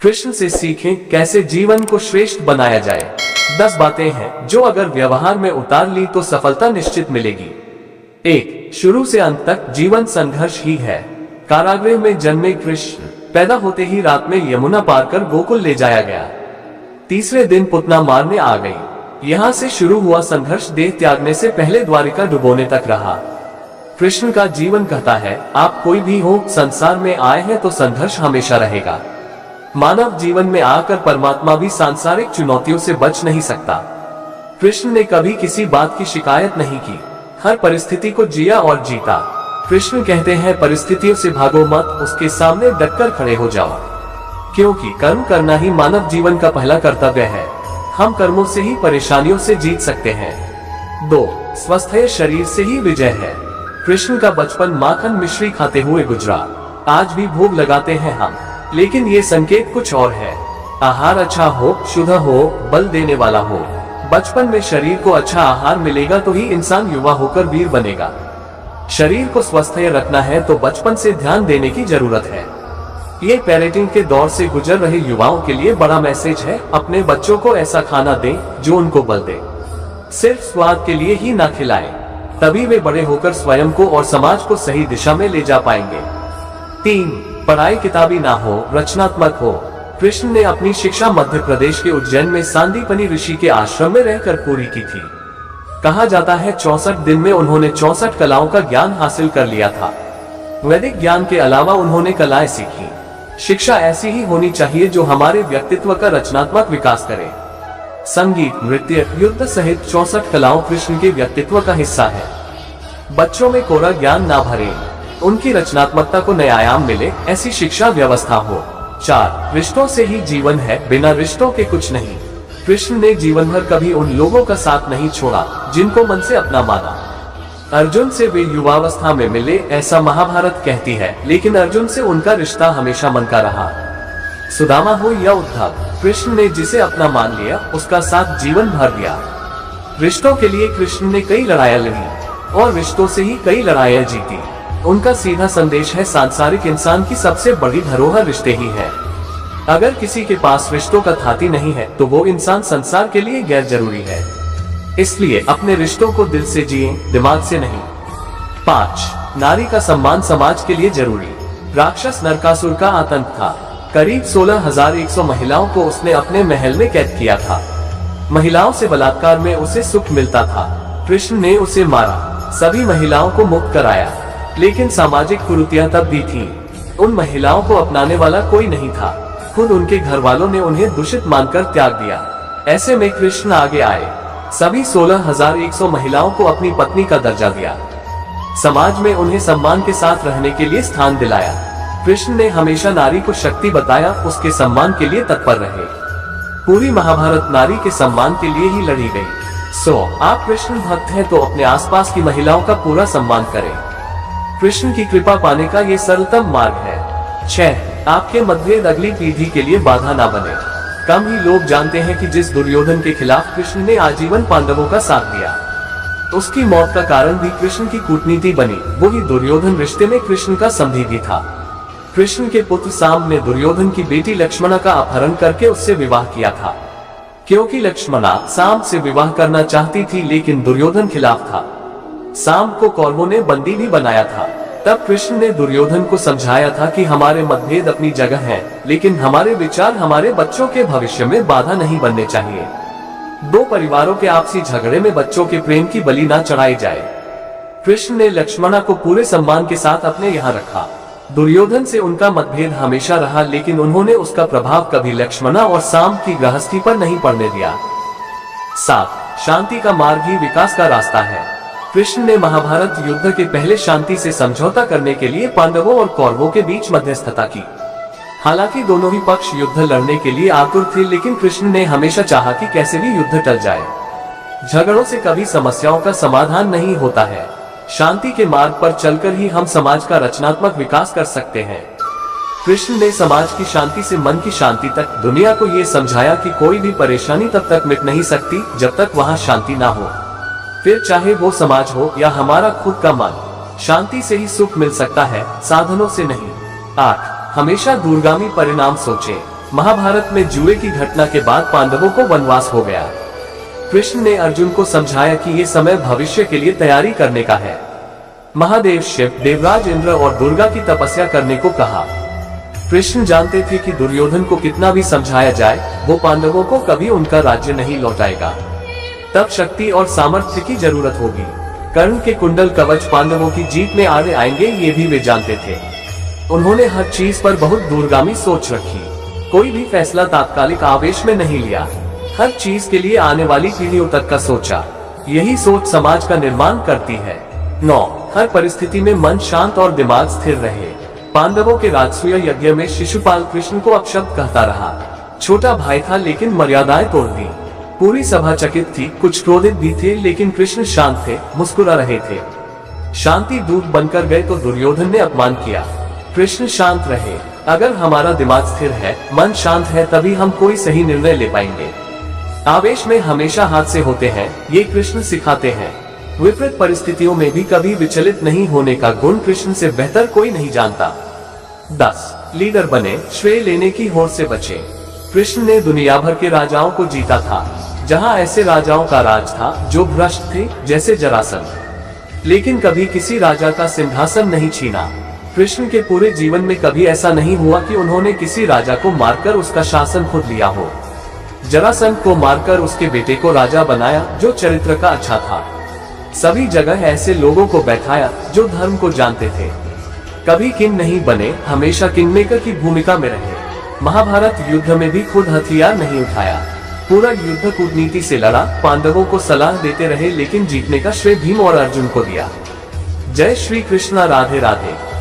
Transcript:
कृष्ण से सीखें कैसे जीवन को श्रेष्ठ बनाया जाए। 10 बातें हैं जो अगर व्यवहार में उतार ली तो सफलता निश्चित मिलेगी। 1. शुरू से अंत तक जीवन संघर्ष ही है। कारागृह में जन्मे कृष्ण पैदा होते ही रात में यमुना पार कर गोकुल ले जाया गया। तीसरे दिन पुतना मारने आ गई। यहाँ से शुरू हुआ संघर्ष देह त्यागने से पहले द्वारिका डुबोने तक रहा। कृष्ण का जीवन कहता है, आप कोई भी हो, संसार में आए हैं तो संघर्ष हमेशा रहेगा। मानव जीवन में आकर परमात्मा भी सांसारिक चुनौतियों से बच नहीं सकता। कृष्ण ने कभी किसी बात की शिकायत नहीं की, हर परिस्थिति को जिया और जीता। कृष्ण कहते हैं, परिस्थितियों से भागो मत, उसके सामने डटकर खड़े हो जाओ, क्योंकि कर्म करना ही मानव जीवन का पहला कर्तव्य है। हम कर्मों से ही परेशानियों से जीत सकते हैं। 2. स्वस्थ शरीर से ही विजय है। कृष्ण का बचपन माखन मिश्री खाते हुए गुजरा। आज भी भोग लगाते हैं हम, लेकिन ये संकेत कुछ और है। आहार अच्छा हो, शुद्ध हो, बल देने वाला हो। बचपन में शरीर को अच्छा आहार मिलेगा तो ही इंसान युवा होकर वीर बनेगा। शरीर को स्वस्थ रखना है तो बचपन से ध्यान देने की जरूरत है। ये पेरेंटिंग के दौर से गुजर रहे युवाओं के लिए बड़ा मैसेज है। अपने बच्चों को ऐसा खाना दें जो उनको बल दे। सिर्फ स्वाद के लिए ही ना खिलाएं, तभी वे बड़े होकर स्वयं को और समाज को सही दिशा में ले जा पाएंगे। 3. पढ़ाई किताबी ना हो, रचनात्मक हो। कृष्ण ने अपनी शिक्षा मध्य प्रदेश के उज्जैन में सांदीपनि ऋषि के आश्रम में रहकर पूरी की थी। कहा जाता है 64 दिन में उन्होंने 64 कलाओं का ज्ञान हासिल कर लिया था। वैदिक ज्ञान के अलावा उन्होंने कलाएं सीखी। शिक्षा ऐसी ही होनी चाहिए जो हमारे व्यक्तित्व का रचनात्मक विकास करे। संगीत, नृत्य, युद्ध सहित 64 कलाओं कृष्ण के व्यक्तित्व का हिस्सा है। बच्चों में कोरा ज्ञान ना भरे, उनकी रचनात्मकता को नया आयाम मिले, ऐसी शिक्षा व्यवस्था हो। 4. रिश्तों से ही जीवन है, बिना रिश्तों के कुछ नहीं। कृष्ण ने जीवन भर कभी उन लोगों का साथ नहीं छोड़ा जिनको मन से अपना माना। अर्जुन से वे युवावस्था में मिले, ऐसा महाभारत कहती है, लेकिन अर्जुन से उनका रिश्ता हमेशा मन का रहा। सुदामा हो या उद्धव, कृष्ण ने जिसे अपना मान लिया उसका साथ जीवन भर दिया। रिश्तों के लिए कृष्ण ने कई लड़ाइयां लड़ी और रिश्तों से ही कई लड़ाइयां जीती। उनका सीधा संदेश है, सांसारिक इंसान की सबसे बड़ी धरोहर रिश्ते ही है। अगर किसी के पास रिश्तों का थाती नहीं है तो वो इंसान संसार के लिए गैर जरूरी है। इसलिए अपने रिश्तों को दिल से जिए, दिमाग से नहीं। 5. नारी का सम्मान समाज के लिए जरूरी। राक्षस नरकासुर का आतंक था। करीब 16,100 महिलाओं को उसने अपने महल में कैद किया था। महिलाओं से बलात्कार में उसे सुख मिलता था। कृष्ण ने उसे मारा, सभी महिलाओं को मुक्त कराया, लेकिन सामाजिक कुरीतियां तब भी थी। उन महिलाओं को अपनाने वाला कोई नहीं था। खुद उनके घर वालों ने उन्हें दूषित मानकर त्याग दिया। ऐसे में कृष्ण आगे आए, सभी 16,100 महिलाओं को अपनी पत्नी का दर्जा दिया। समाज में उन्हें सम्मान के साथ रहने के लिए स्थान दिलाया। कृष्ण ने हमेशा नारी को शक्ति बताया, उसके सम्मान के लिए तत्पर रहे। पूरी महाभारत नारी के सम्मान के लिए ही लड़ी गई। आप कृष्ण भक्त हैं तो अपने आसपास की महिलाओं का पूरा सम्मान करें। कृष्ण की कृपा पाने का ये सरलतम मार्ग है। 6. आपके मतभेद अगली पीढ़ी के लिए बाधा ना बने। कम ही लोग जानते हैं कि जिस दुर्योधन के खिलाफ कृष्ण ने आजीवन पांडवों का साथ दिया, उसकी मौत का कारण भी कृष्ण की कूटनीति बनी। वही दुर्योधन रिश्ते में कृष्ण का समधी भी था। कृष्ण के पुत्र साम ने दुर्योधन की बेटी लक्ष्मणा का अपहरण करके उससे विवाह किया था, क्योंकि लक्ष्मणा साम से विवाह करना चाहती थी, लेकिन दुर्योधन खिलाफ था। साम को कौरवों ने बंदी भी बनाया था। तब कृष्ण ने दुर्योधन को समझाया था कि हमारे मतभेद अपनी जगह हैं, लेकिन हमारे विचार हमारे बच्चों के भविष्य में बाधा नहीं बनने चाहिए। 2 परिवारों के आपसी झगड़े में बच्चों के प्रेम की बलि ना चढ़ाई जाए। कृष्ण ने लक्ष्मणा को पूरे सम्मान के साथ अपने यहाँ रखा। दुर्योधन से उनका मतभेद हमेशा रहा, लेकिन उन्होंने उसका प्रभाव कभी लक्ष्मणा और साम की गृहस्थी पर नहीं पड़ने दिया। 7. शांति का मार्ग ही विकास का रास्ता है। कृष्ण ने महाभारत युद्ध के पहले शांति से समझौता करने के लिए पांडवों और कौरवों के बीच मध्यस्थता की। हालांकि दोनों ही पक्ष युद्ध लड़ने के लिए आतुर थे, लेकिन कृष्ण ने हमेशा चाहा कि कैसे भी युद्ध टल जाए। झगड़ों से कभी समस्याओं का समाधान नहीं होता है। शांति के मार्ग पर चलकर ही हम समाज का रचनात्मक विकास कर सकते हैं। कृष्ण ने समाज की शांति से मन की शांति तक दुनिया को ये समझाया कि कोई भी परेशानी तब तक मिट नहीं सकती जब तक वहाँ शांति ना हो। फिर चाहे वो समाज हो या हमारा खुद का मन, शांति से ही सुख मिल सकता है, साधनों से नहीं। 8. हमेशा दूरगामी परिणाम सोचें। महाभारत में जुए की घटना के बाद पांडवों को वनवास हो गया। कृष्ण ने अर्जुन को समझाया कि ये समय भविष्य के लिए तैयारी करने का है। महादेव शिव, देवराज इंद्र और दुर्गा की तपस्या करने को कहा। कृष्ण जानते थे कि दुर्योधन को कितना भी समझाया जाए, वो पांडवों को कभी उनका राज्य नहीं लौटाएगा। तब शक्ति और सामर्थ्य की जरूरत होगी। कर्ण के कुंडल कवच पांडवों की जीत में आड़े आएंगे, ये भी वे जानते थे। उन्होंने हर चीज पर बहुत दूरगामी सोच रखी। कोई भी फैसला तात्कालिक आवेश में नहीं लिया। हर चीज के लिए आने वाली पीढ़ियों तक का सोचा। यही सोच समाज का निर्माण करती है। 9. हर परिस्थिति में मन शांत और दिमाग स्थिर रहे। पांडवों के राजसूय यज्ञ में शिशुपाल कृष्ण को अपशब्द कहता रहा। छोटा भाई था लेकिन मर्यादाएं तोड़ दी। पूरी सभा चकित थी, कुछ क्रोधित भी थे, लेकिन कृष्ण शांत थे, मुस्कुरा रहे थे। शांति दूत बनकर गए तो दुर्योधन ने अपमान किया। कृष्ण शांत रहे। अगर हमारा दिमाग स्थिर है, मन शांत है, तभी हम कोई सही निर्णय ले पाएंगे। आवेश में हमेशा हादसे होते हैं, ये कृष्ण सिखाते हैं। विपरीत परिस्थितियों में भी कभी विचलित नहीं होने का गुण कृष्ण से बेहतर कोई नहीं जानता। 10. लीडर बने, श्रेय लेने की होड़ से बचे। कृष्ण ने दुनिया भर के राजाओं को जीता था। जहां ऐसे राजाओं का राज था जो भ्रष्ट थे, जैसे जरासंध, लेकिन कभी किसी राजा का सिंहासन नहीं छीना। कृष्ण के पूरे जीवन में कभी ऐसा नहीं हुआ कि उन्होंने किसी राजा को मारकर उसका शासन खुद लिया हो। जरासंध को मारकर उसके बेटे को राजा बनाया, जो चरित्र का अच्छा था। सभी जगह ऐसे लोगों को बैठाया जो धर्म को जानते थे। कभी किंग नहीं बने, हमेशा किंगमेकर की भूमिका में रहे। महाभारत युद्ध में भी खुद हथियार नहीं उठाया। पूरा युद्ध कूटनीति से लड़ा, पांडवों को सलाह देते रहे, लेकिन जीतने का श्रेय भीम और अर्जुन को दिया। जय श्री कृष्णा। राधे राधे।